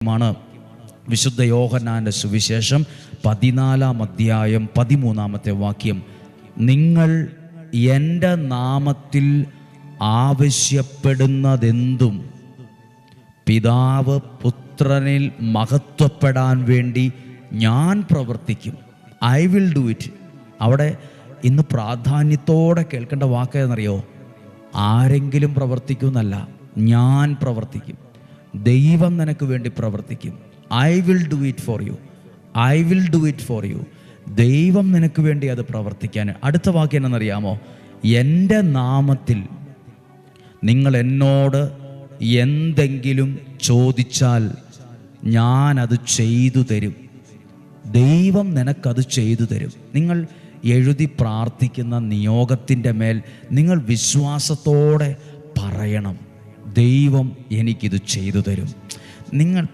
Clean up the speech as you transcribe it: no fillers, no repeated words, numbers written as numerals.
ാണ് വിശുദ്ധ യോഹന്നാന്റെ സുവിശേഷം 14-ാം അധ്യായം 13-ാമത്തെ വാക്യം. നിങ്ങൾ എൻ്റെ നാമത്തിൽ ആവശ്യപ്പെടുന്നതെന്തും പിതാവ് പുത്രനിൽ മഹത്വപ്പെടാൻ വേണ്ടി ഞാൻ പ്രവർത്തിക്കും. I will do it. അവിടെ ഇന്ന് പ്രാധാന്യത്തോടെ കേൾക്കേണ്ട വാക്കേതെന്നറിയോ? ആരെങ്കിലും പ്രവർത്തിക്കുമെന്നല്ല, ഞാൻ പ്രവർത്തിക്കും. ദൈവം നിനക്ക് വേണ്ടി പ്രവർത്തിക്കും. I will do it for you. I will do it for you. ദൈവം നിനക്ക് വേണ്ടി അത് പ്രവർത്തിക്കാൻ. അടുത്ത വാക്യം എന്നറിയാമോ? എൻ്റെ നാമത്തിൽ നിങ്ങൾ എന്നോട് എന്തെങ്കിലും ചോദിച്ചാൽ ഞാനത് ചെയ്തു തരും. ദൈവം നിനക്കത് ചെയ്തു തരും. നിങ്ങൾ എഴുതി പ്രാർത്ഥിക്കുന്ന നിയോഗത്തിൻ്റെ മേൽ നിങ്ങൾ വിശ്വാസത്തോടെ പറയണം, ദൈവം എനിക്കിത് ചെയ്തു തരും. നിങ്ങൾ